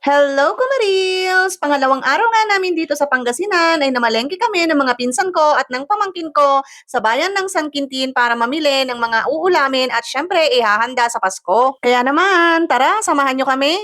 Hello, Kumarils! Pangalawang araw nga namin dito sa Pangasinan ay namalengke kami ng mga pinsan ko at ng pamangkin ko sa bayan ng San Quintin para mamili ng mga uulamin at syempre ihahanda sa Pasko. Kaya naman, tara, samahan nyo kami.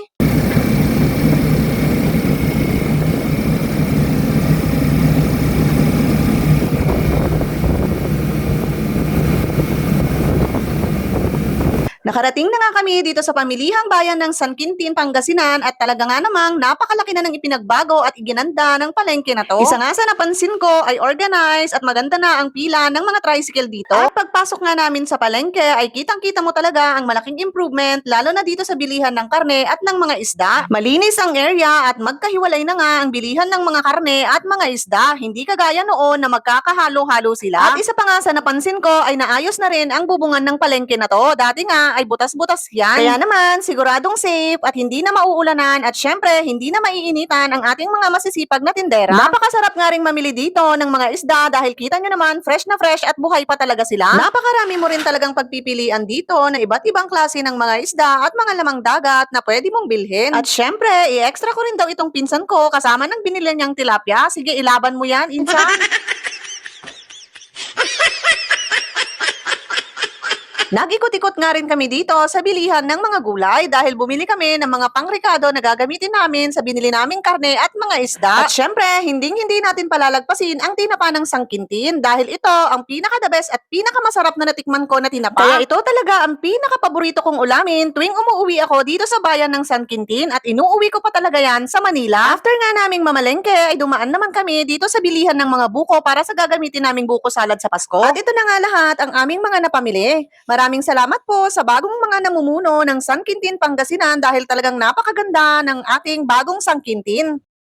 Nakarating na nga kami dito sa pamilihang bayan ng San Quintin, Pangasinan at talaga nga namang napakalaki na ng ipinagbago at iginanda ng palengke na to. Isa nga sa napansin ko ay organized at maganda na ang pila ng mga tricycle dito. At pagpasok nga namin sa palengke ay kitang-kita mo talaga ang malaking improvement lalo na dito sa bilihan ng karne at ng mga isda. Malinis ang area at magkahiwalay na nga ang bilihan ng mga karne at mga isda. Hindi kagaya noon na magkakahalo-halo sila. At isa pa nga sa napansin ko ay naayos na rin ang bubungan ng palengke na to. Dati nga ay butas-butas yan. Kaya naman, siguradong safe at hindi na mauulanan at syempre, hindi na maiinitan ang ating mga masisipag na tindera. Napakasarap nga ring mamili dito ng mga isda dahil kita nyo naman, fresh na fresh at buhay pa talaga sila. Napakarami mo rin talagang pagpipilian dito na iba't ibang klase ng mga isda at mga lamang dagat na pwede mong bilhin. At syempre, i-extra ko rin daw itong pinsan ko kasama ng binili niyang tilapia. Sige, ilaban mo yan, insan. Nag-ikot-ikot nga rin kami dito sa bilihan ng mga gulay dahil bumili kami ng mga pangrekado na gagamitin namin sa binili naming karne at mga isda. At syempre, hindi natin palalagpasin ang tinapa ng sangkintin dahil ito ang pinaka-the best at pinaka-masarap na natikman ko na tinapa. Kaya ito talaga ang pinaka-paborito kong ulamin tuwing umuwi ako dito sa bayan ng San Quintin at inuuwi ko pa talaga yan sa Manila. After nga naming mamalengke ay dumaan naman kami dito sa bilihan ng mga buko para sa gagamitin naming buko salad sa Pasko. At ito na nga lahat ang aming mga napamili. Maraming salamat po sa bagong mga namumuno ng San Quintin, Pangasinan dahil talagang napakaganda ng ating bagong San Quintin.